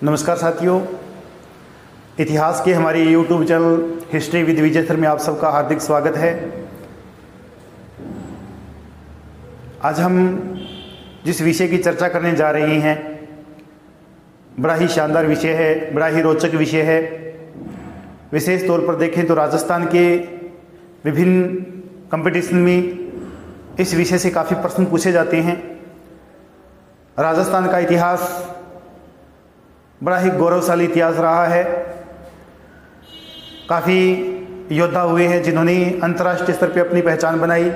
नमस्कार साथियों, इतिहास के हमारे YouTube channel history with Vijay sir में आप सबका हार्दिक स्वागत है। आज हम जिस विषय की चर्चा करने जा रहे हैं बड़ा ही शानदार विषय है, बड़ा ही रोचक विषय है। विशेष तौर पर देखें तो राजस्थान के विभिन्न कंपटीशन में इस विषय से काफ़ी प्रश्न पूछे जाते हैं। राजस्थान का इतिहास बड़ा ही गौरवशाली इतिहास रहा है। काफ़ी योद्धा हुए हैं जिन्होंने अंतर्राष्ट्रीय स्तर पर अपनी पहचान बनाई।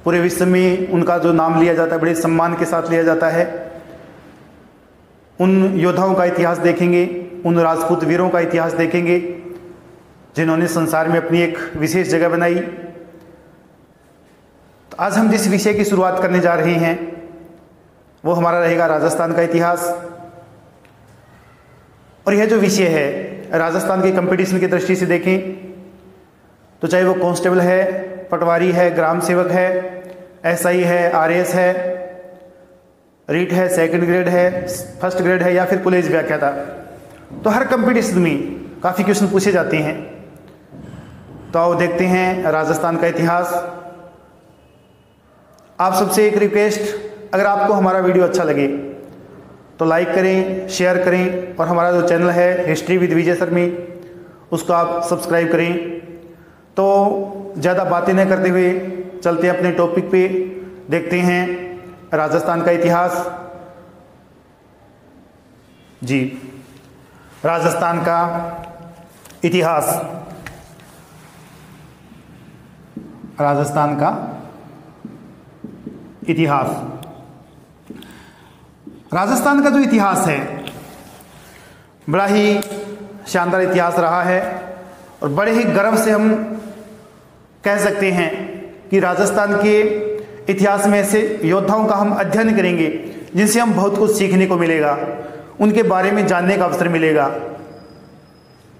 पूरे विश्व में उनका जो नाम लिया जाता है बड़े सम्मान के साथ लिया जाता है। उन योद्धाओं का इतिहास देखेंगे, उन राजपूत वीरों का इतिहास देखेंगे जिन्होंने संसार में अपनी एक विशेष जगह बनाई। तो आज हम जिस विषय की शुरुआत करने जा रहे हैं वो हमारा रहेगा राजस्थान का इतिहास। और यह जो विषय है राजस्थान के कंपटीशन की दृष्टि से देखें तो चाहे वो कांस्टेबल है, पटवारी है, ग्राम सेवक है, एसआई है, आरएएस है, रीट है, सेकंड ग्रेड है, फर्स्ट ग्रेड है या फिर पुलिस व्याख्याता, तो हर कंपटीशन में काफ़ी क्वेश्चन पूछे जाते हैं। तो आओ देखते हैं राजस्थान का इतिहास। आप सबसे एक रिक्वेस्ट, अगर आपको हमारा वीडियो अच्छा लगे तो लाइक करें, शेयर करें और हमारा जो चैनल है हिस्ट्री विद विजय सर में उसको आप सब्सक्राइब करें। तो ज़्यादा बातें न करते हुए चलते हैं अपने टॉपिक पे, देखते हैं राजस्थान का इतिहास। जी, राजस्थान का इतिहास। राजस्थान का इतिहास। राजस्थान का जो इतिहास है बड़ा ही शानदार इतिहास रहा है और बड़े ही गर्व से हम कह सकते हैं कि राजस्थान के इतिहास में ऐसे योद्धाओं का हम अध्ययन करेंगे जिनसे हम बहुत कुछ सीखने को मिलेगा, उनके बारे में जानने का अवसर मिलेगा।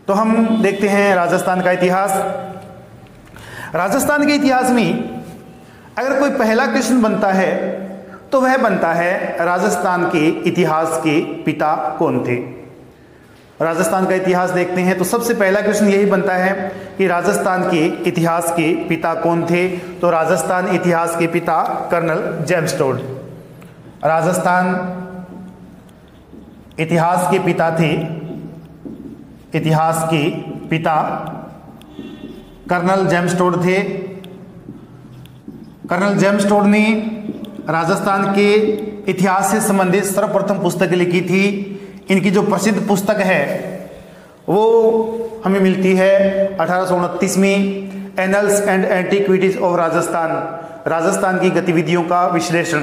तो हम देखते हैं राजस्थान का इतिहास। राजस्थान के इतिहास में अगर कोई पहला क्वेश्चन बनता है तो वह बनता है राजस्थान के इतिहास के पिता कौन थे। राजस्थान का इतिहास देखते हैं तो सबसे पहला क्वेश्चन यही बनता है कि राजस्थान के इतिहास के पिता कौन थे। तो राजस्थान इतिहास के पिता कर्नल जेम्स टोड। राजस्थान इतिहास के पिता थे, इतिहास के पिता कर्नल जेम्स टोड थे। कर्नल जेम्स टोड ने राजस्थान के इतिहास से संबंधित सर्वप्रथम पुस्तक लिखी थी। इनकी जो प्रसिद्ध पुस्तक है वो हमें मिलती है 1829 में, annuls and antiquities of Rajasthan, Rajasthan की गतिविधियों का विश्लेषण।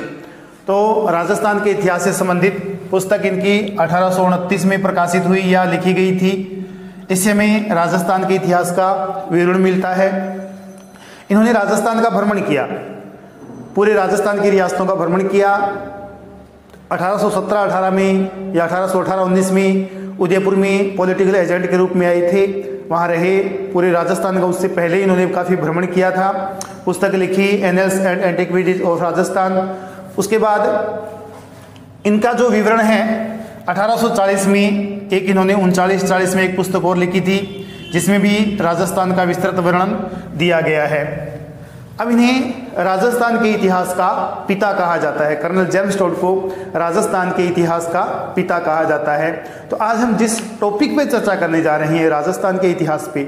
तो राजस्थान के इतिहास से संबंधित पुस्तक इनकी 1829 में प्रकाशित हुई या लिखी गई थी। इससे हमें राजस्थान के इतिहास का विवरण मिलता है। इन्होंने राजस्थान का भ्रमण किया, पूरे राजस्थान की रियासतों का भ्रमण किया। 1817-18 में या 1818-19 में उदयपुर में पॉलिटिकल एजेंट के रूप में आए थे, वहाँ रहे पूरे राजस्थान का। उससे पहले इन्होंने काफ़ी भ्रमण किया था, पुस्तक लिखी annuls and antiquities of Rajasthan. उसके बाद इनका जो विवरण है 1840 में एक इन्होंने 39-40 में एक पुस्तक और लिखी थी जिसमें भी राजस्थान का विस्तृत वर्णन दिया गया है। अब इन्हें राजस्थान के इतिहास का पिता कहा जाता है। कर्नल जेम्स टोड को राजस्थान के इतिहास का पिता कहा जाता है। तो आज हम जिस टॉपिक पे चर्चा करने जा रहे हैं राजस्थान के इतिहास पे,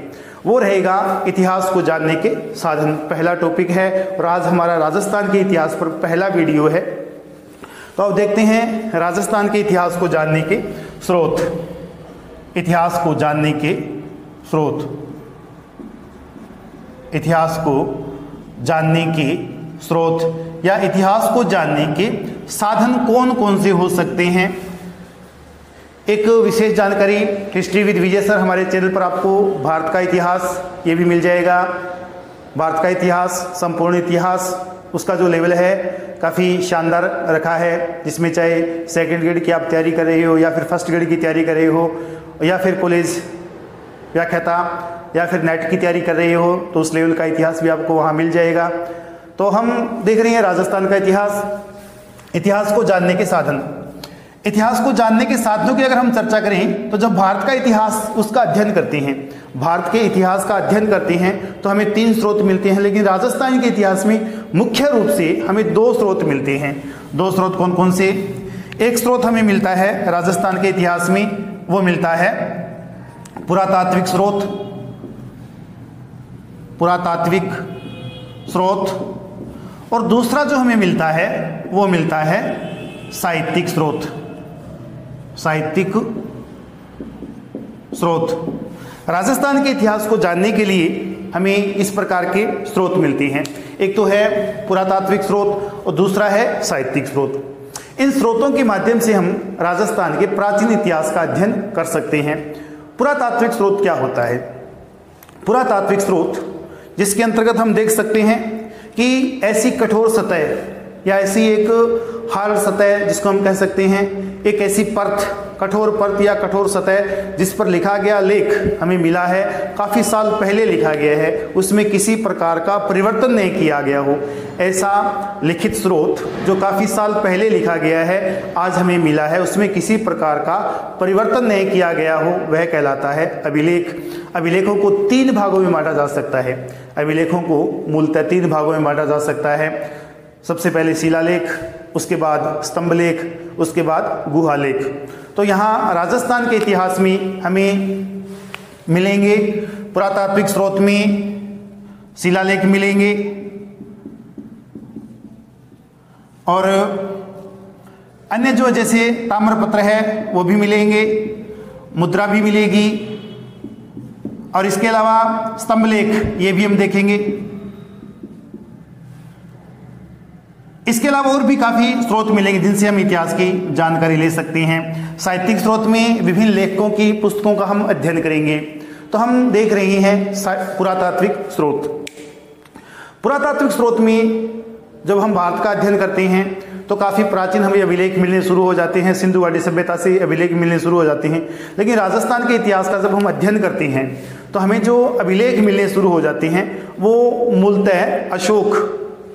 वो रहेगा इतिहास को जानने के साधन। पहला टॉपिक है और आज हमारा राजस्थान के इतिहास पर पहला वीडियो है। तो अब देखते हैं राजस्थान के इतिहास को जानने के स्रोत। इतिहास को जानने के स्रोत, इतिहास को जानने के स्रोत या इतिहास को जानने के साधन कौन कौन से हो सकते हैं। एक विशेष जानकारी हिस्ट्री विद विजय सर हमारे चैनल पर आपको भारत का इतिहास ये भी मिल जाएगा। भारत का इतिहास, संपूर्ण इतिहास, उसका जो लेवल है काफ़ी शानदार रखा है, जिसमें चाहे सेकंड ग्रेड की आप तैयारी कर रहे हो या फिर फर्स्ट ग्रेड की तैयारी कर रहे हो या फिर पुलिस व्याख्याता या फिर नेट की तैयारी कर रहे हो तो उस लेवल का इतिहास भी आपको वहाँ मिल जाएगा। तो हम देख रहे हैं राजस्थान का इतिहास, इतिहास को जानने के साधन। इतिहास को जानने के साधनों की अगर हम चर्चा करें तो जब भारत का इतिहास उसका अध्ययन करते हैं, भारत के इतिहास का अध्ययन करते हैं तो हमें 3 स्रोत मिलते हैं, लेकिन राजस्थान के इतिहास में मुख्य रूप से हमें 2 स्रोत मिलते हैं। 2 स्रोत कौन कौन से? एक स्रोत हमें मिलता है राजस्थान के इतिहास में, वो मिलता है पुरातात्विक स्रोत, पुरातात्विक स्रोत, और दूसरा जो हमें मिलता है वो मिलता है साहित्यिक स्रोत, साहित्यिक स्रोत। राजस्थान के इतिहास को जानने के लिए हमें इस प्रकार के स्रोत मिलते हैं, एक तो है पुरातात्विक स्रोत और दूसरा है साहित्यिक स्रोत। इन स्रोतों के माध्यम से हम राजस्थान के प्राचीन इतिहास का अध्ययन कर सकते हैं। पुरातात्विक स्रोत क्या होता है? पुरातात्विक स्रोत जिसके अंतर्गत हम देख सकते हैं कि ऐसी कठोर सतह या ऐसी एक हार्ड सतह जिसको हम कह सकते हैं, एक ऐसी परत, कठोर परत या कठोर सतह जिस पर लिखा गया लेख हमें मिला है, काफ़ी साल पहले लिखा गया है, उसमें किसी प्रकार का परिवर्तन नहीं किया गया हो, ऐसा लिखित स्रोत जो काफ़ी साल पहले लिखा गया है आज हमें मिला है, उसमें किसी प्रकार का परिवर्तन नहीं किया गया हो, वह कहलाता है अभिलेख। अभिलेखों को 3 भागों में बांटा जा सकता है। अभिलेखों को मूलतः 3 भागों में बांटा जा सकता है। सबसे पहले शिलालेख, उसके बाद स्तंभलेख, उसके बाद गुहालेख। तो यहाँ राजस्थान के इतिहास में हमें मिलेंगे पुरातात्विक स्रोत में शिलालेख मिलेंगे और अन्य जो जैसे ताम्रपत्र है वो भी मिलेंगे, मुद्रा भी मिलेगी, और इसके अलावा स्तंभलेख ये भी हम देखेंगे। इसके अलावा और भी काफ़ी स्रोत मिलेंगे जिनसे हम इतिहास की जानकारी ले सकते हैं। साहित्यिक स्रोत में विभिन्न लेखकों की पुस्तकों का हम अध्ययन करेंगे। तो हम देख रहे हैं पुरातात्विक स्रोत। पुरातात्विक स्रोत में जब हम भारत का अध्ययन करते हैं तो काफ़ी प्राचीन हमें अभिलेख मिलने शुरू हो जाते हैं, सिंधु घाटी सभ्यता से अभिलेख मिलने शुरू हो जाते हैं। लेकिन राजस्थान के इतिहास का जब हम अध्ययन करते हैं तो हमें जो अभिलेख मिलने शुरू हो जाते हैं वो मूलतः अशोक,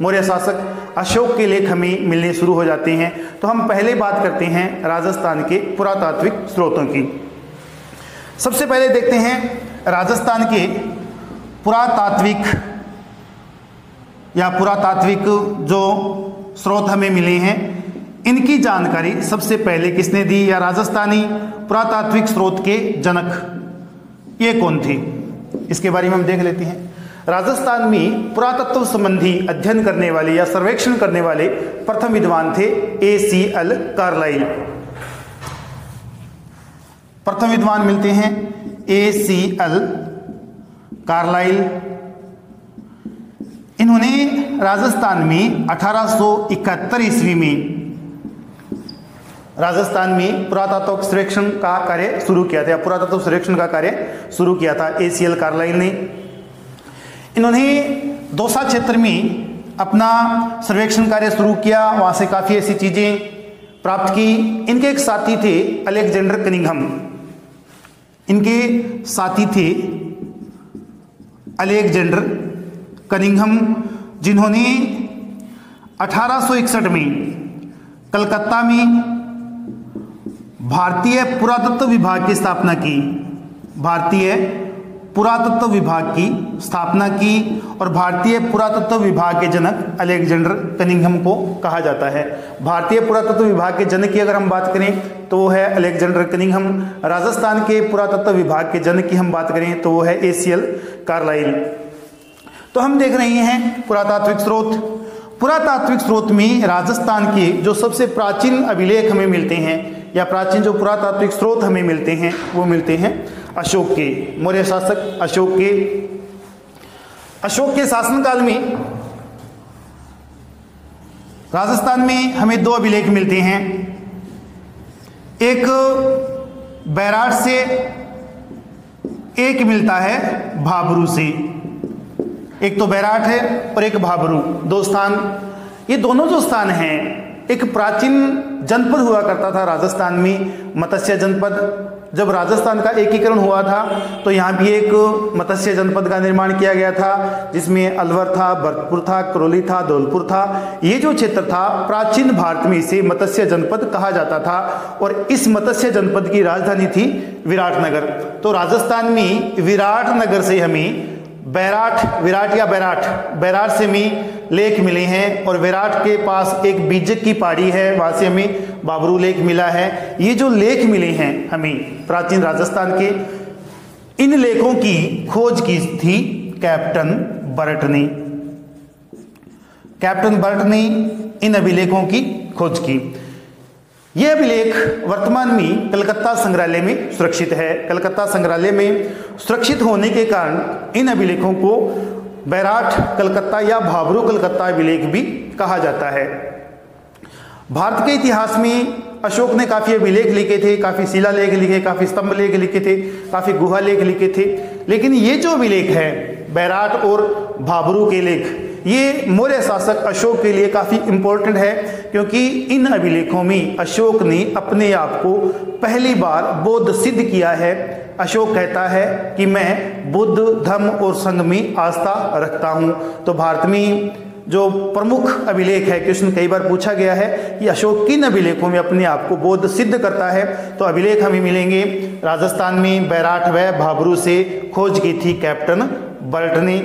मौर्य शासक अशोक के लेख हमें मिलने शुरू हो जाते हैं। तो हम पहले बात करते हैं राजस्थान के पुरातात्विक स्रोतों की। सबसे पहले देखते हैं राजस्थान के पुरातात्विक या पुरातात्विक जो स्रोत हमें मिले हैं, इनकी जानकारी सबसे पहले किसने दी या राजस्थानी पुरातात्विक स्रोत के जनक ये कौन थे, इसके बारे में हम देख लेते हैं। राजस्थान में पुरातत्व संबंधी अध्ययन करने वाले या सर्वेक्षण करने वाले प्रथम विद्वान थे A.C.L. कार्लाइल। प्रथम विद्वान मिलते हैं A.C.L. कार्लाइल। इन्होंने राजस्थान में 1871 ईस्वी में राजस्थान में पुरातत्व सर्वेक्षण का कार्य शुरू किया था, पुरातत्व सर्वेक्षण का कार्य शुरू किया था A.C.L. कार्लाइल ने। इन्होंने दौसा क्षेत्र में अपना सर्वेक्षण कार्य शुरू किया, वहाँ से काफ़ी ऐसी चीज़ें प्राप्त की। इनके एक साथी थे अलेक्जेंडर कनिंघम, इनके साथी थे अलेक्जेंडर कनिंघम, जिन्होंने 1861 में कलकत्ता में भारतीय पुरातत्व विभाग की स्थापना की। भारतीय पुरातत्व विभाग की स्थापना की और भारतीय पुरातत्व विभाग के जनक अलेक्जेंडर कनिंघम को कहा जाता है। भारतीय पुरातत्व विभाग के जनक की अगर हम बात करें तो वो है अलेक्जेंडर कनिंघम। राजस्थान के पुरातत्व विभाग के जनक की हम बात करें तो वो है A.C.L. कार्लाइल। तो हम देख रहे हैं पुरातात्विक स्रोत। पुरातात्विक स्रोत में राजस्थान के जो सबसे प्राचीन अभिलेख हमें मिलते हैं या प्राचीन जो पुरातात्विक स्रोत हमें मिलते हैं वो मिलते हैं अशोक के, मौर्य शासक अशोक के। अशोक के शासनकाल में राजस्थान में हमें 2 अभिलेख मिलते हैं, एक बैराट से, एक मिलता है भाबरू से। एक तो बैराट है और एक भाबरू, 2 स्थान। ये दोनों जो स्थान हैं एक प्राचीन जनपद हुआ करता था राजस्थान में, मत्स्य जनपद जब राजस्थान का एकीकरण हुआ था तो यहाँ भी एक मत्स्य जनपद का निर्माण किया गया था, जिसमें अलवर था, भरतपुर था, करौली था, धौलपुर था। ये जो क्षेत्र था प्राचीन भारत में इसे मत्स्य जनपद कहा जाता था और इस मत्स्य जनपद की राजधानी थी विराटनगर। तो राजस्थान में विराटनगर से हमें बैराट से हमें लेख मिले हैं और विराट के पास एक बीजक की पहाड़ी है, वहां से हमें बाबरू लेख मिला है। ये जो लेख मिले हैं हमें प्राचीन राजस्थान के, इन लेखों की खोज की थी कैप्टन बर्ट ने। कैप्टन बर्ट ने इन अभिलेखों की खोज की। यह अभिलेख वर्तमान में कलकत्ता संग्रहालय में सुरक्षित है। कलकत्ता संग्रहालय में सुरक्षित होने के कारण इन अभिलेखों को बैराट कलकत्ता या भाबरू कलकत्ता अभिलेख भी कहा जाता है। भारत के इतिहास में अशोक ने काफ़ी अभिलेख लिखे थे, काफ़ी शिलालेख लिखे, काफ़ी स्तंभ लेख लिखे थे, काफ़ी गुहा लेख लिखे थे। लेकिन ये जो अभिलेख है बैराट और भाबरू के लेख, ये मौर्य शासक अशोक के लिए काफ़ी इम्पोर्टेंट है, क्योंकि इन अभिलेखों में अशोक ने अपने आप को पहली बार बौद्ध सिद्ध किया है। अशोक कहता है कि मैं बुद्ध धर्म और संघ में आस्था रखता हूँ। तो भारत में जो प्रमुख अभिलेख है, क्वेश्चन कई बार पूछा गया है कि अशोक किन अभिलेखों में अपने आप को बौद्ध सिद्ध करता है, तो अभिलेख हमें मिलेंगे राजस्थान में बैराट व भाबरू से खोज की थी कैप्टन बर्ट ने।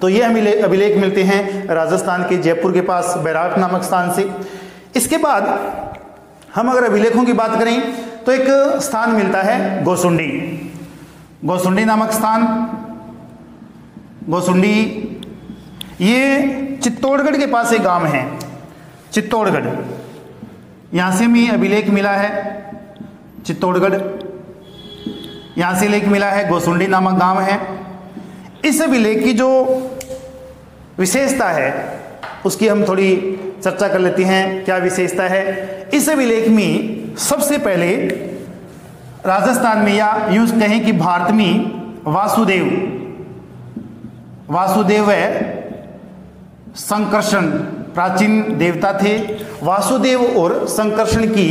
तो ये हमें अभिलेख मिलते हैं राजस्थान के जयपुर के पास बैराट नामक स्थान से। इसके बाद हम अगर अभिलेखों की बात करें तो एक स्थान मिलता है गोसुंडी। गोसुंडी नामक स्थान, गोसुंडी ये चित्तौड़गढ़ के पास एक गांव है, चित्तौड़गढ़। यहां से हमें अभिलेख मिला है चित्तौड़गढ़, यहां से लेख मिला है गोसुंडी नामक गांव है। इस अभिलेख की जो विशेषता है उसकी हम थोड़ी चर्चा कर लेते हैं। क्या विशेषता है इस अभिलेख में? सबसे पहले राजस्थान में या यूं कहें कि भारत में वासुदेव व संकर्षण प्राचीन देवता थे। वासुदेव और संकर्षण की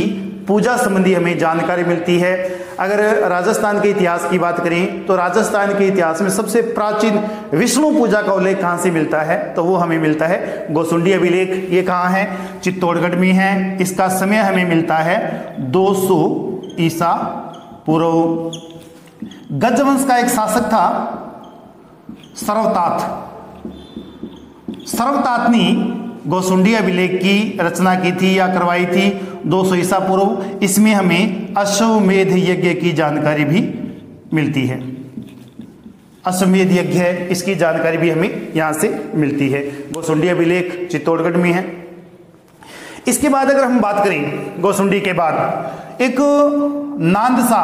पूजा संबंधी हमें जानकारी मिलती है। अगर राजस्थान के इतिहास की बात करें तो राजस्थान के इतिहास में सबसे प्राचीन विष्णु पूजा का उल्लेख कहाँ से मिलता है, तो वो हमें मिलता है गोसुंडी अभिलेख। ये कहाँ है? चित्तौड़गढ़ में है। इसका समय हमें मिलता है 200 ईसा पूर्व। गजवंश का एक शासक था सर्वतात ने गोसुंडी अभिलेख की रचना की थी या करवाई थी 200 ईसा पूर्व। इसमें हमें अश्वमेध यज्ञ की जानकारी भी मिलती है। अश्वमेध यज्ञ है, इसकी जानकारी भी हमें यहां से मिलती है। गोसुंडी अभिलेख चित्तौड़गढ़ में है। इसके बाद अगर हम बात करें गोसुंडी के बाद एक नांदसा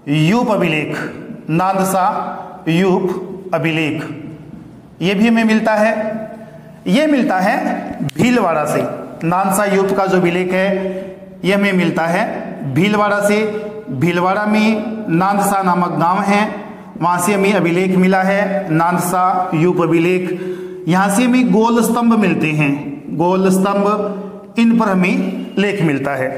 यूप अभिलेख, नांदसा यूप अभिलेख, यह भी हमें मिलता है। यह मिलता है भीलवाड़ा से। नांदसा यूप का जो अभिलेख है यह हमें मिलता है भीलवाड़ा से। भीलवाड़ा में नांदसा नामक गांव है, वहां से हमें अभिलेख मिला है नांदसा यूप अभिलेख। यहां से हमें गोल स्तंभ मिलते हैं, गोल स्तंभ, इन पर हमें लेख मिलता है।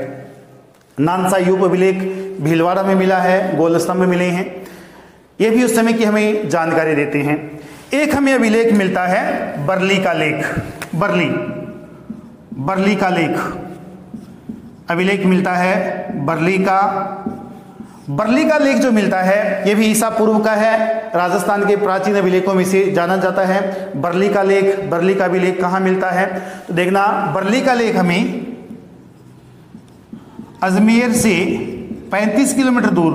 नांदसा यूप अभिलेख भीलवाड़ा में मिला है, गोल स्तंभ मिले हैं। यह भी उस समय की हमें जानकारी देते हैं। एक हमें अभिलेख मिलता है बरली का लेख, बरली का लेख अभिलेख मिलता है बरली का लेख जो मिलता है यह भी ईसा पूर्व का है। राजस्थान के प्राचीन अभिलेखों में से जाना जाता है बरली का लेख। बरली का अभिलेख कहाँ मिलता है तो देखना, बरली का लेख हमें अजमेर से 35 किलोमीटर दूर,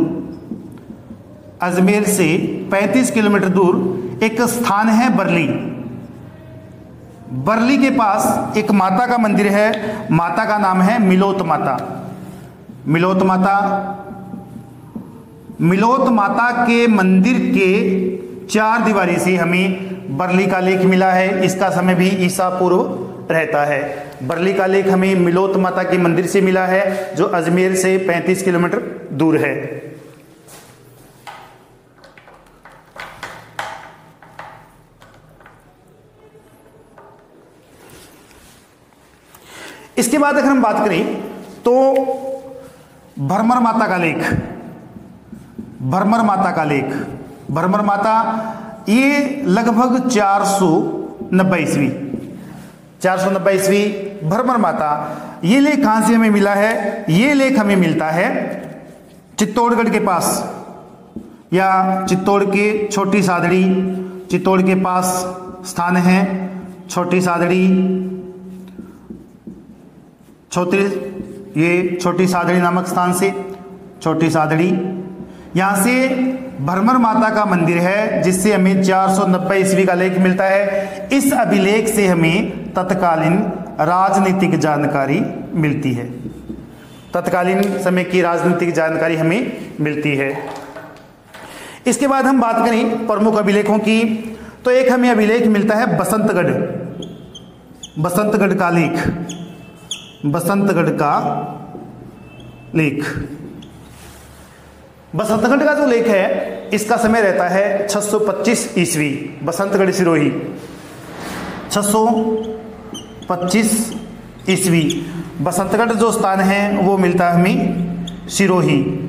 अजमेर से 35 किलोमीटर दूर एक स्थान है बरली। बरली के पास एक माता का मंदिर है, माता का नाम है मिलोत माता। मिलोत माता के मंदिर के 4 दीवारी से हमें बरली का लेख मिला है। इसका समय भी ईसा पूर्व रहता है। बरली का लेख हमें मिलोत माता के मंदिर से मिला है जो अजमेर से 35 किलोमीटर दूर है। इसके बाद अगर हम बात करें तो भरमर माता का लेख, भ्रमर माता का लेख। भ्रमर माता ये लगभग 490 ईस्वी, 490 ईस्वी भ्रमर माता। ये लेख कहां से हमें मिला है? ये लेख हमें मिलता है चित्तौड़गढ़ के पास, या चित्तौड़ के छोटी सादड़ी, चित्तौड़ के पास स्थान है छोटी सादड़ी, ये छोटी सादड़ी नामक स्थान से, छोटी सादड़ी, यहां से भ्रमर माता का मंदिर है जिससे हमें 490 ईस्वी का लेख मिलता है। इस अभिलेख से हमें तत्कालीन राजनीतिक जानकारी मिलती है, तत्कालीन समय की राजनीतिक जानकारी हमें मिलती है। इसके बाद हम बात करें प्रमुख अभिलेखों की, तो एक हमें अभिलेख मिलता है बसंतगढ़, बसंतगढ़ का लेख, बसंतगढ़ का लेख। बसंतगढ़ का जो लेख है इसका समय रहता है 625 ईस्वी। बसंतगढ़ सिरोही 625 ईस्वी। बसंतगढ़ जो स्थान है वो मिलता है हमें सिरोही,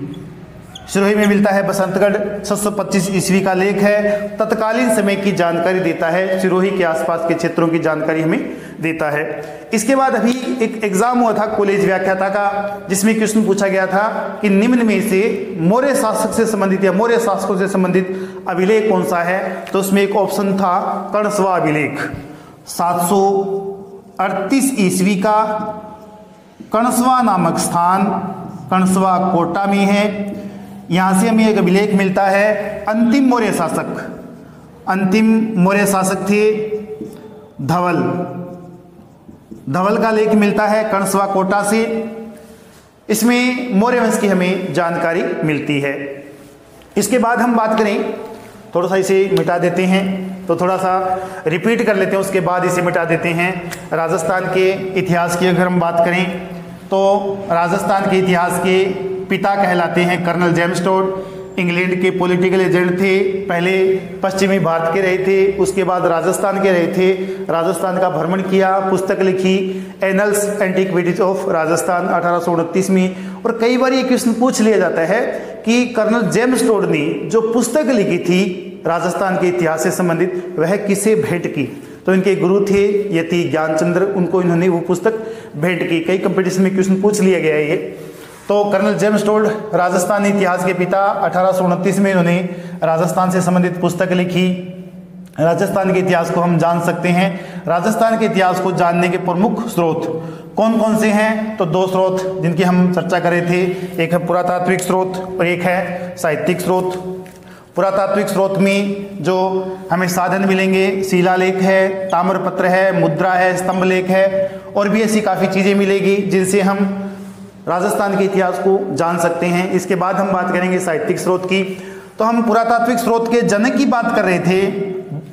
सिरोही में मिलता है बसंतगढ़। 625 ईस्वी का लेख है, तत्कालीन समय की जानकारी देता है, सिरोही के आसपास के क्षेत्रों की जानकारी हमें देता है। इसके बाद अभी एक एग्जाम हुआ था कॉलेज व्याख्याता का, जिसमें क्वेश्चन पूछा गया था कि निम्न में से मौर्य शासक से संबंधित या मौर्य शासकों से संबंधित अभिलेख कौन सा है? तो उसमें एक ऑप्शन था कर्णस्वा अभिलेख, 738 ईस्वी का कर्णस्वा नामक स्थान कर्णस्वा कोटा में है। यहां से हमें एक अभिलेख मिलता है अंतिम मौर्य शासक, अंतिम मौर्य शासक थे धवल, धवल का लेख मिलता है कर्णस्वा कोटा से। इसमें मौर्य वंश की हमें जानकारी मिलती है। इसके बाद हम बात करें, थोड़ा सा इसे मिटा देते हैं, तो थोड़ा सा रिपीट कर लेते हैं, उसके बाद इसे मिटा देते हैं। राजस्थान के इतिहास की अगर हम बात करें तो राजस्थान के इतिहास के पिता कहलाते हैं कर्नल जेम्स टोड। इंग्लैंड के पॉलिटिकल एजेंट थे, पहले पश्चिमी भारत के रहे थे, उसके बाद राजस्थान के रहे थे, राजस्थान का भ्रमण किया, पुस्तक लिखी एनल्स एंटिक्विटीज ऑफ राजस्थान 1829 में। और कई बार ये क्वेश्चन पूछ लिया जाता है कि कर्नल जेम्स टोड ने जो पुस्तक लिखी थी राजस्थान के इतिहास से संबंधित वह किसे भेंट की? तो इनके गुरु थे यति ज्ञानचंद्र, उनको इन्होंने वो पुस्तक भेंट की। कई कंपटीशन में क्वेश्चन पूछ लिया गया है ये। तो कर्नल जेम्स टोड राजस्थानी इतिहास के पिता, 1829 में इन्होंने राजस्थान से संबंधित पुस्तक लिखी। राजस्थान के इतिहास को हम जान सकते हैं। राजस्थान के इतिहास को जानने के प्रमुख स्रोत कौन कौन से हैं? तो दो स्रोत जिनकी हम चर्चा कर रहे थे, एक है पुरातात्विक स्रोत और एक है साहित्यिक स्रोत। पुरातात्विक स्रोत में जो हमें साधन मिलेंगे, शिलालेख है, ताम्रपत्र है, मुद्रा है, स्तंभ लेख है, और भी ऐसी काफ़ी चीज़ें मिलेगी जिनसे हम राजस्थान के इतिहास को जान सकते हैं। इसके बाद हम बात करेंगे साहित्यिक स्रोत की। तो हम पुरातात्विक स्रोत के जनक की बात कर रहे थे।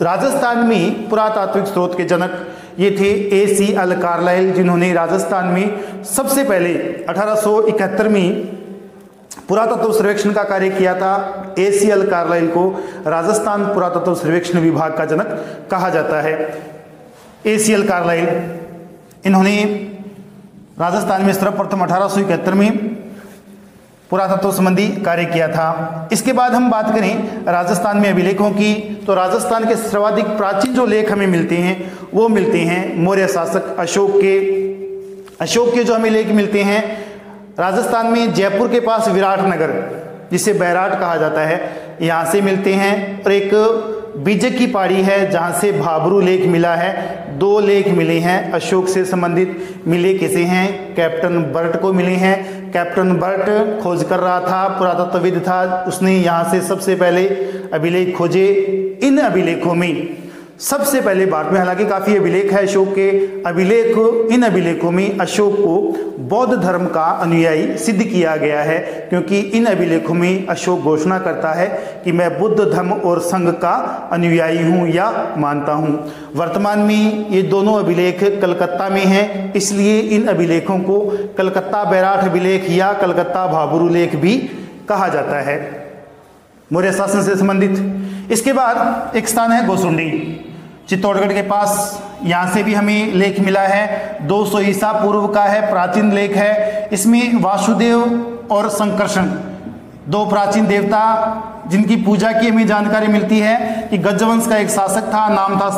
राजस्थान में पुरातात्विक स्रोत के जनक ये थे AC अल कार्लाइल, जिन्होंने राजस्थान में सबसे पहले 1871 में पुरातत्व सर्वेक्षण का कार्य किया था। AC अल कार्लाइल को राजस्थान पुरातत्व सर्वेक्षण विभाग का जनक कहा जाता है। AC अल कार्लाइल, इन्होंने राजस्थान में सर्वप्रथम 1871 में पुरातत्व संबंधी कार्य किया था। इसके बाद हम बात करें राजस्थान में अभिलेखों की, तो राजस्थान के सर्वाधिक प्राचीन जो लेख हमें मिलते हैं वो मिलते हैं मौर्य शासक अशोक के। अशोक के जो हमें लेख मिलते हैं राजस्थान में जयपुर के पास विराटनगर, जिसे बैराट कहा जाता है, यहाँ से मिलते हैं। और एक बीजक की पहाड़ी है जहाँ से भाबरू लेख मिला है। दो लेख मिले हैं अशोक से संबंधित। मिले किसे हैं? कैप्टन बर्ट को मिले हैं। कैप्टन बर्ट खोज कर रहा था, पुरातत्वविद था, उसने यहाँ से सबसे पहले अभिलेख खोजे। इन अभिलेखों में सबसे पहले भारत में हालांकि काफ़ी अभिलेख है अशोक के अभिलेख, इन अभिलेखों में अशोक को बौद्ध धर्म का अनुयायी सिद्ध किया गया है, क्योंकि इन अभिलेखों में अशोक घोषणा करता है कि मैं बुद्ध धर्म और संघ का अनुयायी हूँ या मानता हूँ। वर्तमान में ये दोनों अभिलेख कलकत्ता में हैं, इसलिए इन अभिलेखों को कलकत्ता बैराट अभिलेख या कलकत्ता भाबरू लेख भी कहा जाता है, मौर्य शासन से संबंधित। इसके बाद एक स्थान है गोसुंडी, चित्तौड़गढ़ के पास, यहाँ से भी हमें लेख मिला है। 200 ईसा पूर्व का है, प्राचीन लेख है। इसमें वासुदेव और संकर्षण दो प्राचीन देवता जिनकी पूजा की हमें जानकारी मिलती है कि गजवंश का एक शासक था, नाम था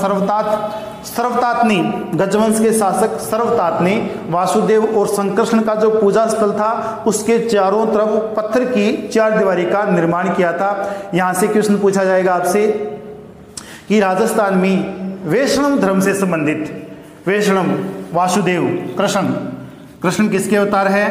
सर्वतात ने, गजवंश के शासक सर्वतात ने वासुदेव और संकर्षण का जो पूजा स्थल था उसके चारों तरफ पत्थर की चार दीवारी का निर्माण किया था। यहाँ से क्वेश्चन पूछा जाएगा आपसे कि राजस्थान में वैष्णव धर्म से संबंधित, वैष्णव वासुदेव, कृष्ण किसके अवतार है?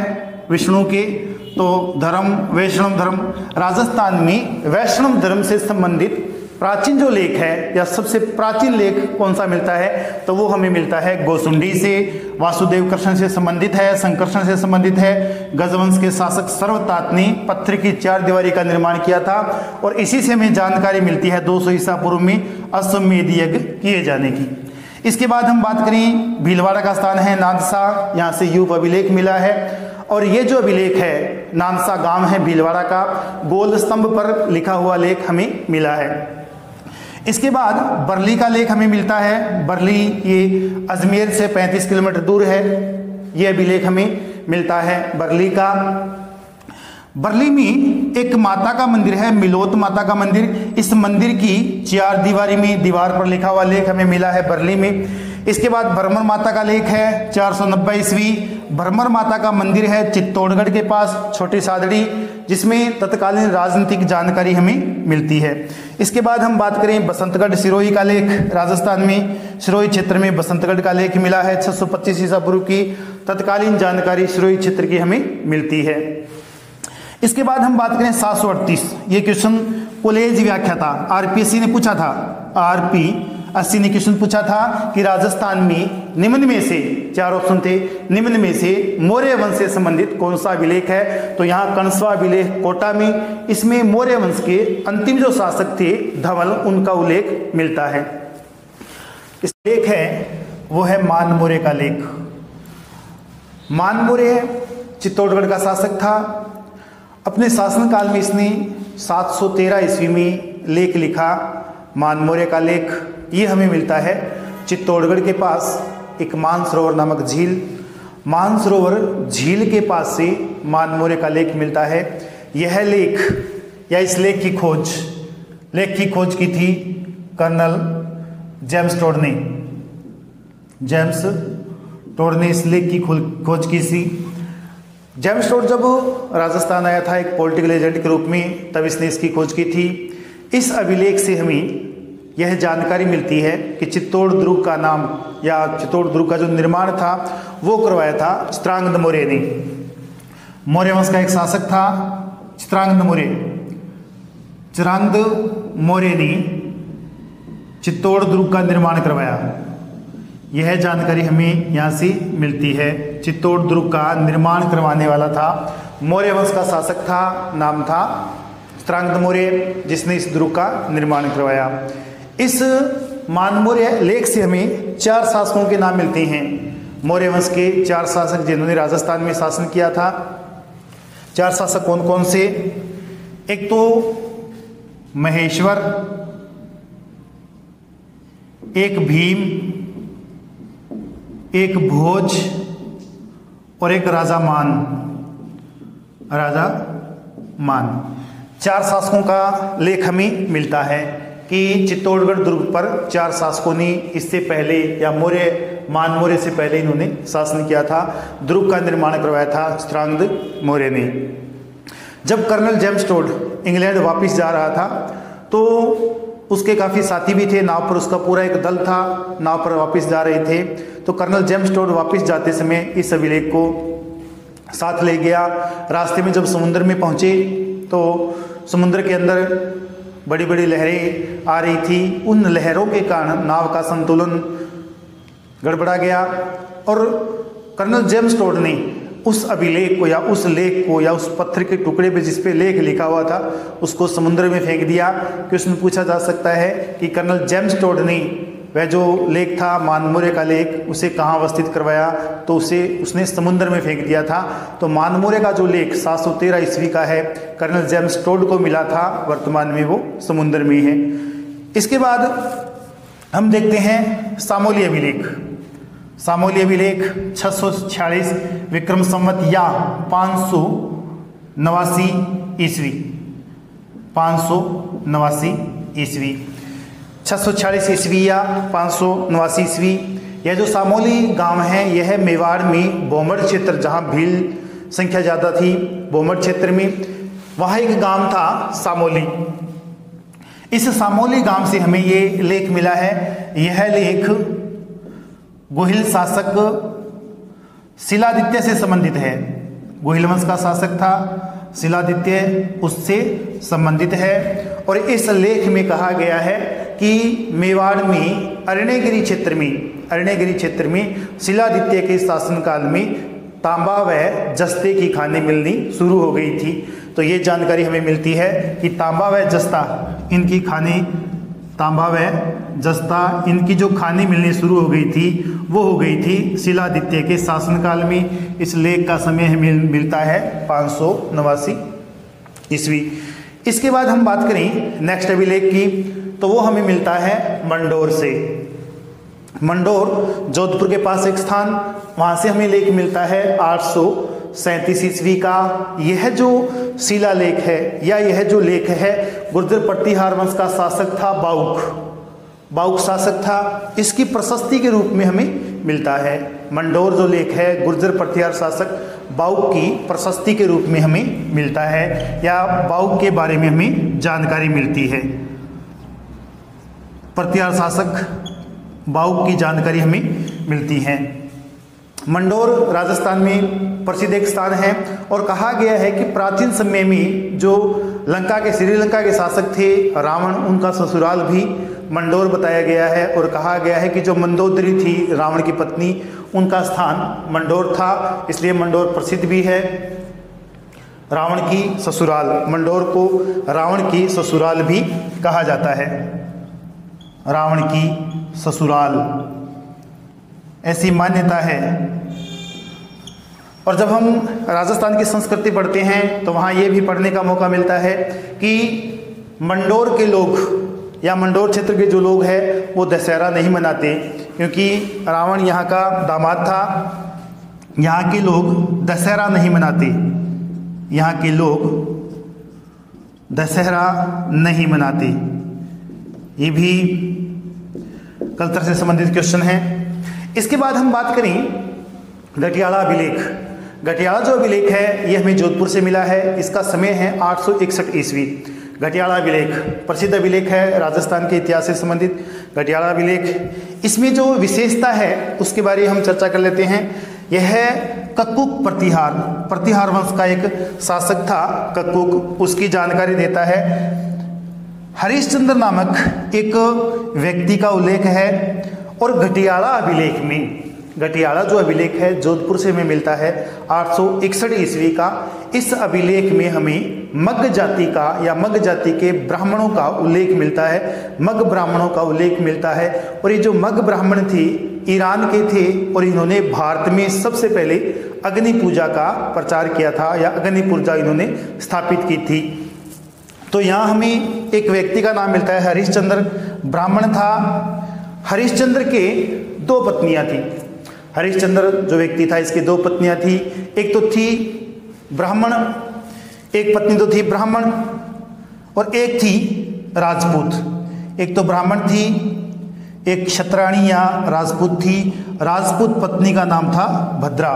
विष्णु के। तो धर्म, वैष्णव धर्म, राजस्थान में वैष्णव धर्म से संबंधित प्राचीन जो लेख है या सबसे प्राचीन लेख कौन सा मिलता है? तो वो हमें मिलता है गोसुंडी से। वासुदेव कृष्ण से संबंधित है, संकर्षण से संबंधित है। गजवंश के शासक सर्वतात ने पत्थर की चार दीवारी का निर्माण किया था और इसी से हमें जानकारी मिलती है 200 ईसा पूर्व में अश्वमेध यज्ञ किए जाने की। इसके बाद हम बात करें, भीलवाड़ा का स्थान है नांदसा, यहाँ से युग अभिलेख मिला है और ये जो अभिलेख है नांदसा गांव है भीलवाड़ा का, गोल स्तंभ पर लिखा हुआ लेख हमें मिला है। इसके बाद बरली का लेख हमें मिलता है। बरली ये अजमेर से 35 किलोमीटर दूर है, ये अभिलेख हमें मिलता है बरली का। बरली में एक माता का मंदिर है, मिलोत माता का मंदिर। इस मंदिर की चार दीवारी में दीवार पर लिखा हुआ लेख हमें मिला है बरली में। इसके बाद भरमर माता का लेख है 490 ईस्वी। भरमर माता का मंदिर है चित्तौड़गढ़ के पास, छोटी सादड़ी, जिसमें तत्कालीन राजनीतिक जानकारी हमें मिलती है। इसके बाद हम बात करें बसंतगढ़ सिरोही का लेख, राजस्थान में सिरोही क्षेत्र में बसंतगढ़ का लेख मिला है 625 ईसा पूर्व की तत्कालीन जानकारी सिरोही क्षेत्र की हमें मिलती है। इसके बाद हम बात करें 738, ये क्वेश्चन कॉलेज व्याख्या था, आरपीएससी ने पूछा था, आरपी80 ने क्वेश्चन पूछा था कि राजस्थान में निम्न में से, चार ऑप्शन थे, निम्न में से मौर्य वंश से संबंधित कौन सा अभिलेख है? तो यहाँ कंसवा अभिलेख कोटा में, इसमें मौर्य वंश के अंतिम जो शासक थे धवल, उनका उल्लेख मिलता है। इस लेख है वो है मान मौर्य का लेख। मान मौर्य चित्तौड़गढ़ का शासक था। अपने शासनकाल में इसने 713 ईस्वी में लेख लिखा, मान मौर्य का लेख। ये हमें मिलता है चित्तौड़गढ़ के पास एक मानसरोवर नामक झील, मानसरोवर झील के पास से मान मौर्य का लेख मिलता है। यह लेख या इस लेख की खोज की थी कर्नल जेम्स टोड ने। जेम्स टोड ने इस लेख की खोज की थी। जेम्स टोड जब राजस्थान आया था एक पॉलिटिकल एजेंट के रूप में, तब इसने इसकी खोज की थी। इस अभिलेख से हमें यह जानकारी मिलती है कि चित्तौड़ दुर्ग का नाम या चित्तौड़ दुर्ग का जो निर्माण था वो करवाया था चित्रांगद मौर्य ने। मौर्य वंश का एक शासक था चित्रांगद मौर्य। चित्रांगद मौर्य ने चित्तौड़ दुर्ग का निर्माण करवाया। यह जानकारी हमें यहाँ से मिलती है। चित्तौड़ दुर्ग का निर्माण करवाने वाला था मौर्य वंश का शासक था, नाम था चित्रांगद मौर्य, जिसने इस दुर्ग का निर्माण करवाया। इस मान मौर्य लेख से हमें चार शासकों के नाम मिलते हैं। मौर्य वंश के चार शासक जिन्होंने राजस्थान में शासन किया था। चार शासक कौन कौन से? एक तो महेश्वर, एक भीम, एक भोज और एक राजा मान। चार शासकों का लेख हमें मिलता है कि चित्तौड़गढ़ दुर्ग पर चार शासकों ने इससे पहले या मान मौर्य से पहले इन्होंने शासन किया था। दुर्ग का निर्माण करवाया था चित्रांगद मौर्य ने। जब कर्नल जेम्स टोड इंग्लैंड वापस जा रहा था तो उसके काफ़ी साथी भी थे, नाव पर उसका पूरा एक दल था, नाव पर वापस जा रहे थे। तो कर्नल जेम्स टोड वापस जाते समय इस अभिलेख को साथ ले गया। रास्ते में जब समुद्र में पहुंचे तो समुद्र के अंदर बड़ी बड़ी लहरें आ रही थी। उन लहरों के कारण नाव का संतुलन गड़बड़ा गया और कर्नल जेम्स टोड ने उस अभिलेख को या उस लेख को या उस पत्थर के टुकड़े पे जिस पे लेख लिखा हुआ था उसको समुद्र में फेंक दिया। कि उसमें पूछा जा सकता है कि कर्नल जेम्स टोड ने वह जो लेख था मान मौर्य का लेख उसे कहाँ अवस्थित करवाया? तो उसने समुद्र में फेंक दिया था। तो मान मौर्य का जो लेख 713 ईस्वी का है, कर्नल जेम्स टोड को मिला था, वर्तमान में वो समुद्र में है। इसके बाद हम देखते हैं सामोली अभिलेख। सामोली अभिलेख 646 विक्रम संवत या 589 ईस्वी। 589 ईस्वी, 646 ईस्वी या 589 ईस्वी। यह जो सामोली गांव है यह मेवाड़ में बोमड़ क्षेत्र, जहां भील संख्या ज़्यादा थी बोमड़ क्षेत्र में, वहाँ एक गांव था सामोली। इस सामोली गांव से हमें ये लेख मिला है। यह लेख गोहिल शासक शिलादित्य से संबंधित है। गोहिल वंश का शासक था शिलादित्य, उससे संबंधित है। और इस लेख में कहा गया है कि मेवाड़ में अरण्यगिरी क्षेत्र में शिलादित्य के शासनकाल में तांबा व जस्ते की खानें मिलनी शुरू हो गई थी। तो ये जानकारी हमें मिलती है कि तांबा व जस्ता इनकी खानें, तांबा व जस्ता इनकी जो खानें मिलनी शुरू हो गई थी वो हो गई थी शिलादित्य के शासनकाल में। इस लेख का समय हमें मिलता है 589 ईस्वी। इसके बाद हम बात करें नेक्स्ट अभिलेख की, तो वो हमें मिलता है मंडोर से। मंडोर जोधपुर के पास एक स्थान, वहाँ से हमें लेख मिलता है 837 ईस्वी का। यह जो शिलालेख है या यह जो लेख है गुर्जर प्रतिहार वंश का शासक था बाउक शासक था, इसकी प्रशस्ति के रूप में हमें मिलता है। मंडोर जो लेख है गुर्जर प्रतिहार शासक बाउक की प्रशस्ति के रूप में हमें मिलता है, या बाउक के बारे में हमें जानकारी मिलती है। प्रतिहार शासक बाउक की जानकारी हमें मिलती है। मंडोर राजस्थान में प्रसिद्ध एक स्थान है और कहा गया है कि प्राचीन समय में जो श्रीलंका के शासक थे रावण, उनका ससुराल भी मंडोर बताया गया है। और कहा गया है कि जो मंदोदरी थी रावण की पत्नी, उनका स्थान मंडोर था, इसलिए मंडोर प्रसिद्ध भी है। रावण की ससुराल, मंडोर को रावण की ससुराल भी कहा जाता है। रावण की ससुराल ऐसी मान्यता है। और जब हम राजस्थान की संस्कृति पढ़ते हैं तो वहाँ ये भी पढ़ने का मौका मिलता है कि मंडोर के लोग या मंडोर क्षेत्र के जो लोग हैं वो दशहरा नहीं मनाते, क्योंकि रावण यहाँ का दामाद था। यहाँ के लोग दशहरा नहीं मनाते, यहाँ के लोग दशहरा नहीं मनाते। ये भी कल्चर से संबंधित क्वेश्चन है। इसके बाद हम बात करें गटियाला अभिलेख। गटियाला जो अभिलेख है ये हमें जोधपुर से मिला है। इसका समय है 861 ईस्वी। गटियाला अभिलेख प्रसिद्ध अभिलेख है, राजस्थान के इतिहास से संबंधित गटियाला अभिलेख। इसमें जो विशेषता है उसके बारे में हम चर्चा कर लेते हैं। यह है कक्कुक प्रतिहार वंश का एक शासक था कक्कुक, उसकी जानकारी देता है। हरिश्चंद्र नामक एक व्यक्ति का उल्लेख है। और गटियाला अभिलेख में, गटियाला जो अभिलेख है जोधपुर से हमें मिलता है 861 ईस्वी का। इस अभिलेख में हमें मग जाति का या मग जाति के ब्राह्मणों का उल्लेख मिलता है, मग ब्राह्मणों का उल्लेख मिलता है। और ये जो मग ब्राह्मण थे ईरान के थे और इन्होंने भारत में सबसे पहले अग्नि पूजा का प्रचार किया था या अग्नि पूजा इन्होंने स्थापित की थी। तो यहाँ हमें एक व्यक्ति का नाम मिलता है हरिश्चंद्र, ब्राह्मण था। हरिश्चंद्र के 2 पत्नियां थी। हरिश्चंद्र जो व्यक्ति था इसकी 2 पत्नियां थी। एक तो थी ब्राह्मण, एक पत्नी तो थी ब्राह्मण और एक थी राजपूत। एक तो ब्राह्मण थी, एक क्षत्राणी या राजपूत थी। राजपूत पत्नी का नाम था भद्रा।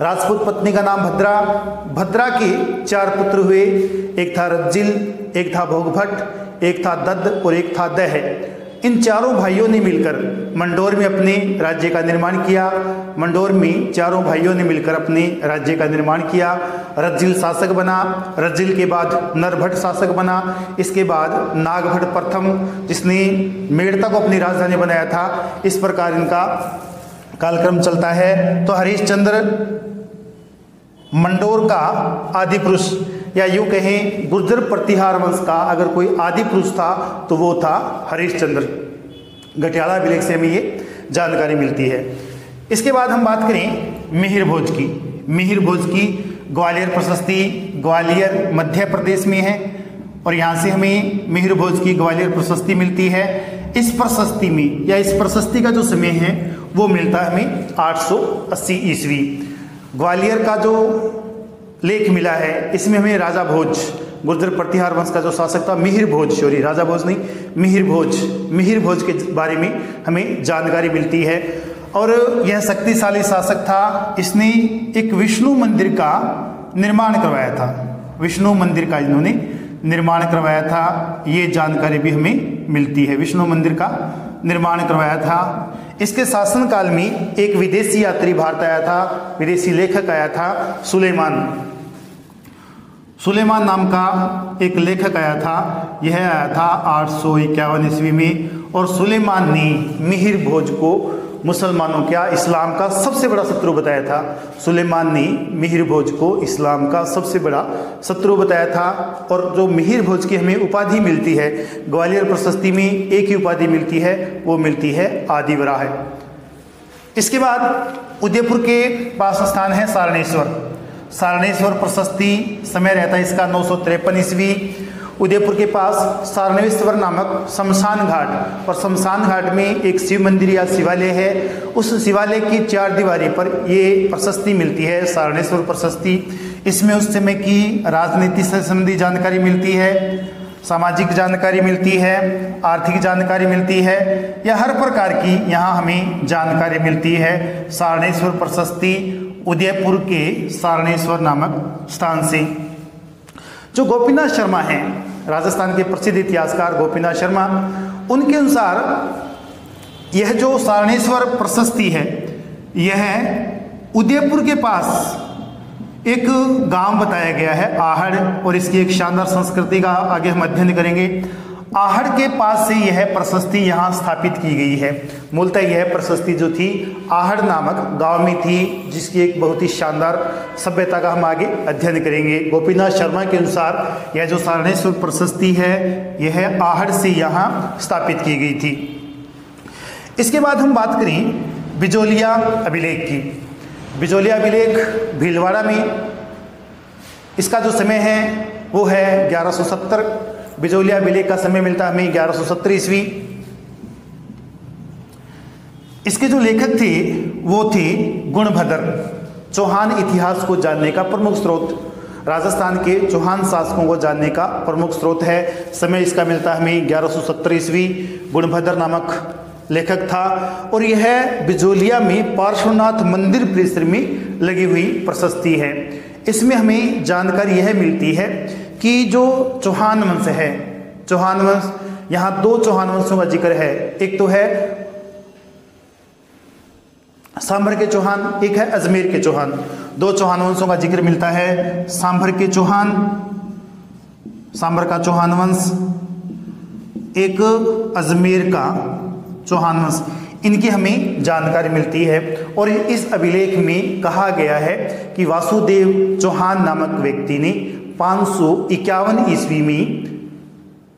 राजपूत पत्नी का नाम भद्रा। भद्रा के 4 पुत्र हुए। एक था रज्जिल, एक था भोगभट्ट, एक था दद्द और एक था दह। इन चारों भाइयों ने मिलकर मंडोर में अपने राज्य का निर्माण किया। मंडोर में चारों भाइयों ने मिलकर अपने राज्य का निर्माण किया। रज्जिल शासक बना, रज्जिल के बाद नरभट्ट शासक बना, इसके बाद नागभट्ट प्रथम जिसने मेड़ता को अपनी राजधानी बनाया था। इस प्रकार इनका कालक्रम चलता है। तो हरिश्चंद्र मंडोर का आदि पुरुष या यूं कहें गुर्जर प्रतिहार वंश का अगर कोई आदि पुरुष था तो वो था हरिश्चंद्र। गटियाला अभिलेख से हमें ये जानकारी मिलती है। इसके बाद हम बात करें मिहिर भोज की। मिहिर भोज की ग्वालियर प्रशस्ति, ग्वालियर मध्य प्रदेश में है और यहाँ से हमें मिहिर भोज की ग्वालियर प्रशस्ति मिलती है। इस प्रशस्ति में या इस प्रशस्ति का जो समय है वो मिलता है हमें 880 ईस्वी। ग्वालियर का जो लेख मिला है इसमें हमें राजा भोज गुर्जर प्रतिहार वंश का जो शासक था मिहिर भोज, सॉरी राजा भोज नहीं, मिहिर भोज के बारे में हमें जानकारी मिलती है। और यह शक्तिशाली शासक था। इसने एक विष्णु मंदिर का निर्माण करवाया था, विष्णु मंदिर का इन्होंने निर्माण करवाया था, ये जानकारी भी हमें मिलती है। विष्णु मंदिर का निर्माण करवाया था। इसके शासनकाल में एक विदेशी यात्री भारत आया था, विदेशी लेखक आया था, सुलेमान नाम का एक लेखक आया था। यह आया था 851 ईस्वी में। और सुलेमान ने मिहिर भोज को मुसलमानों क्या इस्लाम का सबसे बड़ा शत्रु बताया था। सुलेमान ने मिहिर भोज को इस्लाम का सबसे बड़ा शत्रु बताया था। और जो मिहिर भोज की हमें उपाधि मिलती है, ग्वालियर प्रशस्ति में एक ही उपाधि मिलती है, वो मिलती है आदिवराह है। इसके बाद उदयपुर के पास स्थान है सारणेश्वर प्रशस्ति, समय रहता है इसका 953 ईस्वी। उदयपुर के पास सारणेश्वर नामक शमशान घाट, और शमशान घाट में एक शिव मंदिर या शिवालय है। उस शिवालय की 4 दीवारी पर ये प्रशस्ति मिलती है, सारणेश्वर प्रशस्ति। इसमें उस समय की राजनीति से संबंधी जानकारी मिलती है, सामाजिक जानकारी मिलती है, आर्थिक जानकारी मिलती है, या हर प्रकार की यहाँ हमें जानकारी मिलती है। सारणेश्वर प्रशस्ति उदयपुर के सारणेश्वर नामक स्थान से। जो गोपीनाथ शर्मा हैं, राजस्थान के प्रसिद्ध इतिहासकार गोपीनाथ शर्मा, उनके अनुसार यह जो सारणेश्वर प्रशस्ति है, यह उदयपुर के पास एक गांव बताया गया है आहड़, और इसकी एक शानदार संस्कृति का आगे हम अध्ययन करेंगे। आहड़ के पास से यह प्रशस्ति यहाँ स्थापित की गई है। मूलतः यह प्रशस्ति जो थी आहड़ नामक गांव में थी, जिसकी एक बहुत ही शानदार सभ्यता का हम आगे अध्ययन करेंगे। गोपीनाथ शर्मा के अनुसार यह जो सारणेश्वर प्रशस्ति है, यह आहड़ से यहाँ स्थापित की गई थी। इसके बाद हम बात करें बिजोलिया अभिलेख की। बिजोलिया अभिलेख भीलवाड़ा में, इसका जो समय है वो है 1170। बिजोलिया अभिलेख का समय मिलता है हमें 1170 ईस्वी। इसके जो लेखक थे वो थे गुणभद्र। चौहान इतिहास को जानने का प्रमुख स्रोत, राजस्थान के चौहान शासकों को जानने का प्रमुख स्रोत है। समय इसका मिलता है हमें 1170 ईस्वी। गुणभद्र नामक लेखक था, और यह बिजोलिया में पार्श्वनाथ मंदिर परिसर में लगी हुई प्रशस्ति है। इसमें हमें जानकारी यह मिलती है कि जो चौहान वंश है, चौहान वंश, यहाँ 2 चौहान वंशों का जिक्र है। एक तो है सांभर के चौहान, एक है अजमेर के चौहान। 2 चौहान वंशों का जिक्र मिलता है। सांभर के चौहान, सांभर का चौहान वंश, एक अजमेर का चौहान वंश, इनकी हमें जानकारी मिलती है। और इस अभिलेख में कहा गया है कि वासुदेव चौहान नामक व्यक्ति ने 551 ईस्वी में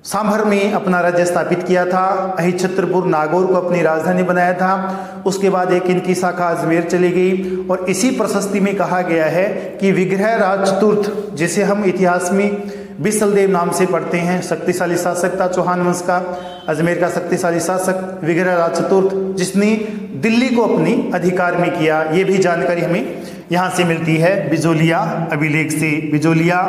सांभर में अपना राज्य स्थापित किया था। अहिछत्रपुर नागौर को अपनी राजधानी बनाया था। उसके बाद एक इनकी शाखा अजमेर चली गई। और इसी प्रशस्ति में कहा गया है कि विग्रह राज चतुर्थ, जिसे हम इतिहास में बिसलदेव नाम से पढ़ते हैं, शक्तिशाली शासक था चौहान वंश का, अजमेर का शक्तिशाली शासक विग्रह राज चतुर्थ, जिसने दिल्ली को अपनी अधिकार में किया। ये भी जानकारी हमें यहाँ से मिलती है बिजोलिया अभिलेख से। बिजोलिया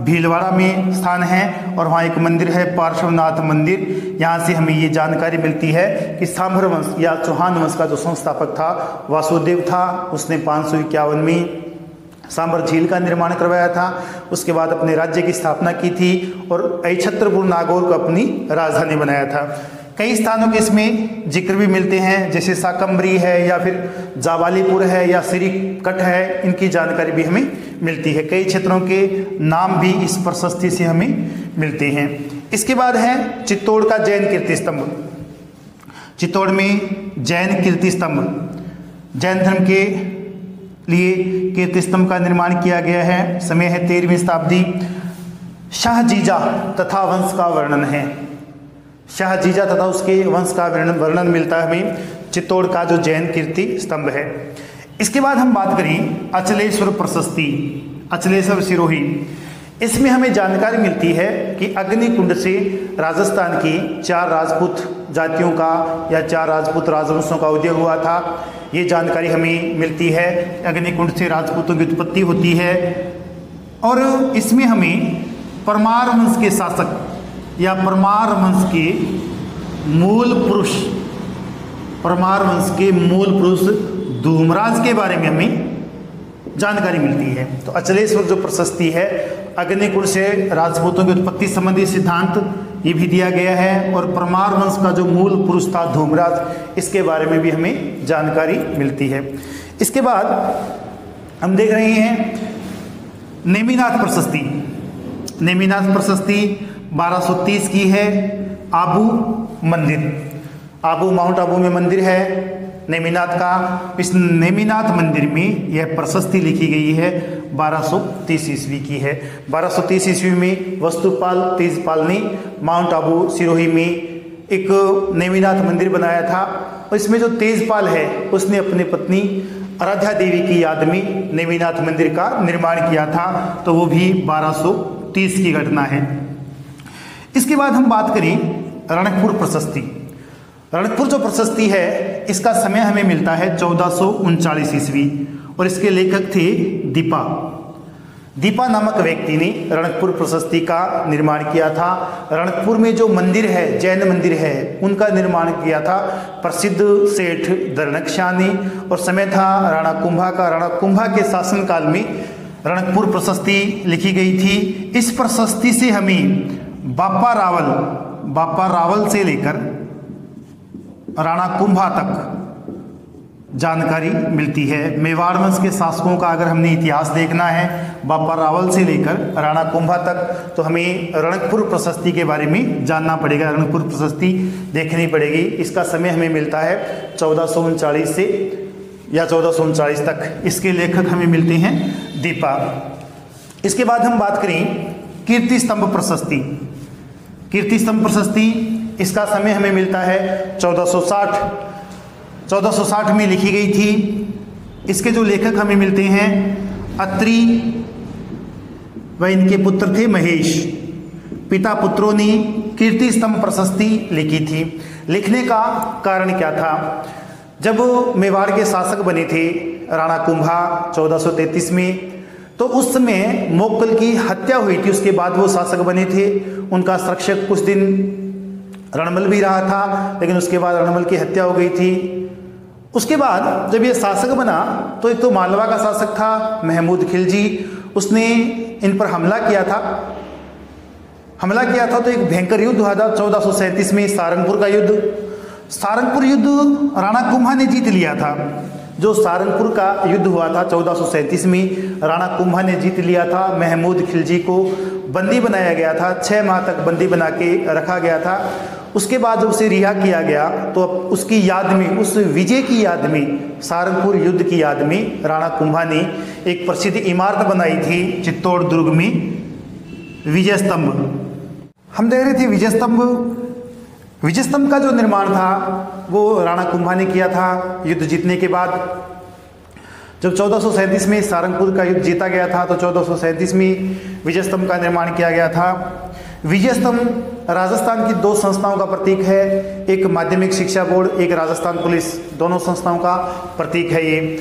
भीलवाड़ा में स्थान है, और वहाँ एक मंदिर है पार्श्वनाथ मंदिर। यहाँ से हमें ये जानकारी मिलती है कि सांभर वंश या चौहान वंश का जो संस्थापक था वासुदेव था। उसने 551 में सांभर झील का निर्माण करवाया था। उसके बाद अपने राज्य की स्थापना की थी, और अहिछत्रपुर नागौर को अपनी राजधानी बनाया था। कई स्थानों के इसमें जिक्र भी मिलते हैं, जैसे साकम्बरी है, या फिर जावालीपुर है, या सिरिकट है। इनकी जानकारी भी हमें मिलती है। कई क्षेत्रों के नाम भी इस प्रशस्ति से हमें मिलते हैं। इसके बाद है चित्तौड़ का जैन कीर्ति स्तंभ। चित्तौड़ में जैन कीर्ति स्तंभ, जैन धर्म के लिए कीर्ति स्तंभ का निर्माण किया गया है। समय है 13वीं शताब्दी। शाहजीजा तथा वंश का वर्णन है। शाहजीजा तथा उसके वंश का वर्णन मिलता है हमें चित्तौड़ का जो जैन कीर्ति स्तंभ है। इसके बाद हम बात करें अचलेश्वर प्रशस्ति, अचलेश्वर सिरोही। इसमें हमें जानकारी मिलती है कि अग्निकुंड से राजस्थान की 4 राजपूत जातियों का या 4 राजपूत राजवंशों का उदय हुआ था। ये जानकारी हमें मिलती है। अग्निकुंड से राजपूतों की उत्पत्ति होती है। और इसमें हमें परमार वंश के शासक या परमार वंश के मूल पुरुष, परमार वंश के मूल पुरुष धूमराज के बारे में हमें जानकारी मिलती है। तो अचलेश्वर जो प्रशस्ति है, अग्निकुल से राजपूतों की उत्पत्ति संबंधी सिद्धांत ये भी दिया गया है, और परमार वंश का जो मूल पुरुष था धूमराज, इसके बारे में भी हमें जानकारी मिलती है। इसके बाद हम देख रहे हैं नेमिनाथ प्रशस्ति। नेमिनाथ प्रशस्ति 1230 की है। आबू मंदिर, आबू माउंट आबू में मंदिर है नेमिनाथ का। इस नेमिनाथ मंदिर में यह प्रशस्ति लिखी गई है 1230 ईस्वी की है। 1230 ईस्वी में वस्तुपाल तेजपाल ने माउंट आबू सिरोही में एक नेमिनाथ मंदिर बनाया था, और इसमें जो तेजपाल है उसने अपनी पत्नी आराध्या देवी की याद में नेमिनाथ मंदिर का निर्माण किया था। तो वो भी 1230 की घटना है। इसके बाद हम बात करें रणकपुर प्रशस्ति। रणकपुर जो प्रशस्ति है इसका समय हमें मिलता है 1439 ईस्वी, और इसके लेखक थे दीपा। दीपा नामक व्यक्ति ने रणकपुर प्रशस्ति का निर्माण किया था। रणकपुर में जो मंदिर है, जैन मंदिर है, उनका निर्माण किया था प्रसिद्ध सेठ दरणकशाह ने, और समय था राणा कुंभा का। राणा कुंभा के शासनकाल में रणकपुर प्रशस्ति लिखी गई थी। इस प्रशस्ति से हमें बापा रावल से लेकर राणा कुंभा तक जानकारी मिलती है। मेवाड़ वंश के शासकों का अगर हमने इतिहास देखना है बापा रावल से लेकर राणा कुंभा तक, तो हमें रणकपुर प्रशस्ति के बारे में जानना पड़ेगा, रणकपुर प्रशस्ति देखनी पड़ेगी। इसका समय हमें मिलता है 1439 से या 1439 तक। इसके लेखक हमें मिलते हैं दीपा। इसके बाद हम बात करें कीर्ति स्तंभ प्रशस्ति। कीर्ति स्तंभ प्रशस्ति, इसका समय हमें मिलता है 1460 में लिखी गई थी। इसके जो लेखक हमें मिलते हैं अत्रि व इनके पुत्र थे महेश। पिता पुत्रों ने कीर्ति स्तंभ प्रशस्ति लिखी थी। लिखने का कारण क्या था? जब मेवाड़ के शासक बने थे राणा कुंभा 1433 में, तो उस समय मोक्कल की हत्या हुई थी। उसके बाद वो शासक बने थे। उनका संरक्षक कुछ दिन रणमल भी रहा था, लेकिन उसके बाद रणमल की हत्या हो गई थी। उसके बाद जब ये शासक बना तो एक तो मालवा का शासक था महमूद खिलजी, उसने इन पर हमला किया था। तो एक भयंकर युद्ध हुआ था 1437 में, सारंगपुर का युद्ध। सारंगपुर युद्ध राणा कुंभा ने जीत लिया था। जो सारंगपुर का युद्ध हुआ था 1437 में, राणा कुंभा ने जीत लिया था। महमूद खिलजी को बंदी बनाया गया था, 6 माह तक बंदी बना के रखा गया था। उसके बाद जब उसे रिहा किया गया तो उसकी याद में, उस विजय की याद में, सारंगपुर युद्ध की याद में राणा कुंभा ने एक प्रसिद्ध इमारत बनाई थी चित्तौड़ दुर्ग में, विजय स्तंभ। हम देख रहे थे विजय स्तंभ का जो निर्माण था वो राणा कुंभा ने किया था युद्ध जीतने के बाद। जब 1437 में सारंगपुर का युद्ध जीता गया था तो 1437 में विजय स्तंभ का निर्माण किया गया था। विजय स्तंभ राजस्थान की 2 संस्थाओं का प्रतीक है, एक माध्यमिक शिक्षा बोर्ड, एक राजस्थान पुलिस, दोनों संस्थाओं का प्रतीक है ये।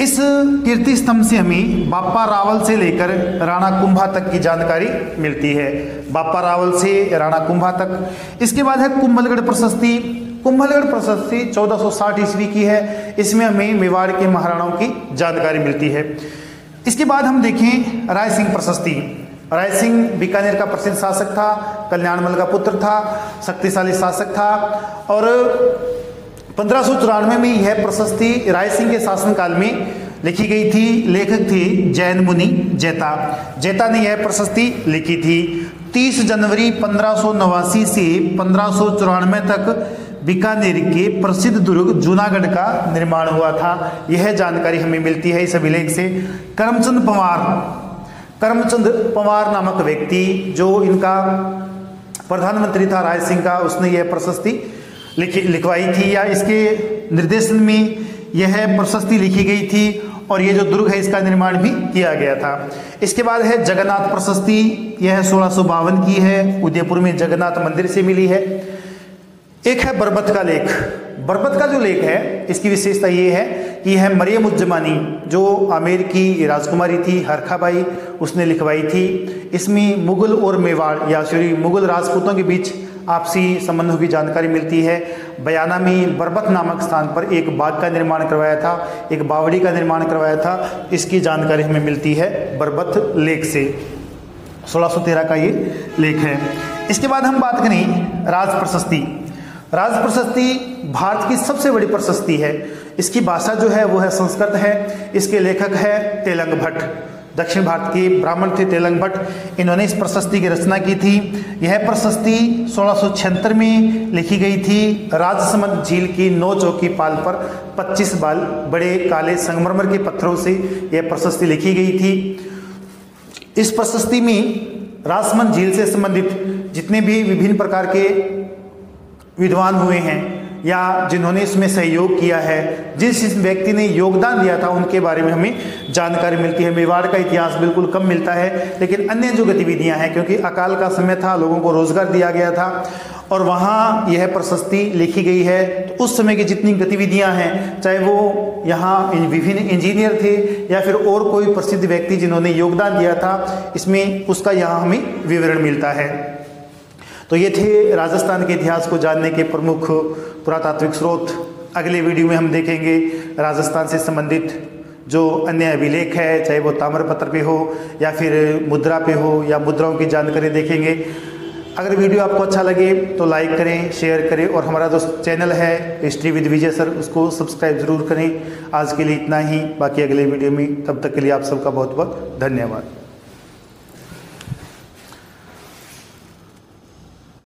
इस कीर्ति स्तंभ से हमें बापा रावल से लेकर राणा कुंभा तक की जानकारी मिलती है। बापा रावल से राणा कुंभा तक। इसके बाद है कुंभलगढ़ प्रशस्ति। कुंभलगढ़ प्रशस्ति 1460 ईस्वी की है। इसमें हमें मेवाड़ के महाराणाओं की जानकारी मिलती है। इसके बाद हम देखें राय सिंह प्रशस्ति। राय सिंह बीकानेर का प्रसिद्ध शासक था, कल्याणमल का पुत्र था, शक्तिशाली शासक था, और 1594 में यह प्रशस्ति राय सिंह के शासनकाल में लिखी गई थी। लेखक थे जैन मुनि जैता ने यह प्रशस्ति लिखी थी। 30 जनवरी 1589 से 1594 तक बीकानेर के प्रसिद्ध दुर्ग जूनागढ़ का निर्माण हुआ था। यह जानकारी हमें मिलती है इस अभिलेख से। करमचंद पंवार नामक व्यक्ति, जो इनका प्रधानमंत्री था राय सिंह का, उसने यह प्रशस्ति लिखवाई थी, या इसके निर्देशन में यह प्रशस्ति लिखी गई थी, और ये जो दुर्ग है इसका निर्माण भी किया गया था। इसके बाद है जगन्नाथ प्रशस्ति। यह 1652 की है, उदयपुर में जगन्नाथ मंदिर से मिली है। एक है बरबत का लेख। बरबत का जो लेख है इसकी विशेषता ये है कि यह मरियम उज़ ज़मानी जो आमेर की राजकुमारी थी हरखाबाई उसने लिखवाई थी। इसमें मुगल और मेवाड़ या सॉरी मुगल राजपूतों के बीच आपसी संबंधों की जानकारी मिलती है। बयाना में बरबत नामक स्थान पर एक बाग का निर्माण करवाया था, एक बावड़ी का निर्माण करवाया था, इसकी जानकारी हमें मिलती है बरबत लेख से। 1613 का ये लेख है। इसके बाद हम बात करें राज प्रशस्ति। राज प्रशस्ति भारत की सबसे बड़ी प्रशस्ति है। इसकी भाषा जो है वो है संस्कृत है। इसके लेखक है तेलंग भट्ट, दक्षिण भारत के ब्राह्मण थे तेलंग भट्ट। इन्होंने इस प्रशस्ति की रचना की थी। यह प्रशस्ति 1676 में लिखी गई थी। राजसमंद झील की 9 चौकी पाल पर 25 बाल बड़े काले संगमरमर के पत्थरों से यह प्रशस्ति लिखी गई थी। इस प्रशस्ति में राजसमंद झील से संबंधित जितने भी विभिन्न प्रकार के विद्वान हुए हैं या जिन्होंने इसमें सहयोग किया है, जिस व्यक्ति ने योगदान दिया था उनके बारे में हमें जानकारी मिलती है। मेवाड़ का इतिहास बिल्कुल कम मिलता है, लेकिन अन्य जो गतिविधियां हैं, क्योंकि अकाल का समय था, लोगों को रोजगार दिया गया था और वहाँ यह प्रशस्ति लिखी गई है। तो उस समय की जितनी गतिविधियां हैं, चाहे वो यहाँ विभिन्न इंजीनियर थे या फिर और कोई प्रसिद्ध व्यक्ति जिन्होंने योगदान दिया था, इसमें उसका यहाँ हमें विवरण मिलता है। तो ये थे राजस्थान के इतिहास को जानने के प्रमुख पुरातात्विक स्रोत। अगले वीडियो में हम देखेंगे राजस्थान से संबंधित जो अन्य अभिलेख है, चाहे वो ताम्रपत्र पे हो या फिर मुद्रा पे हो या मुद्राओं की जानकारी देखेंगे। अगर वीडियो आपको अच्छा लगे तो लाइक करें, शेयर करें और हमारा जो चैनल है हिस्ट्री विद विजय सर उसको सब्सक्राइब जरूर करें। आज के लिए इतना ही, बाकी अगले वीडियो में, तब तक के लिए आप सबका बहुत बहुत धन्यवाद।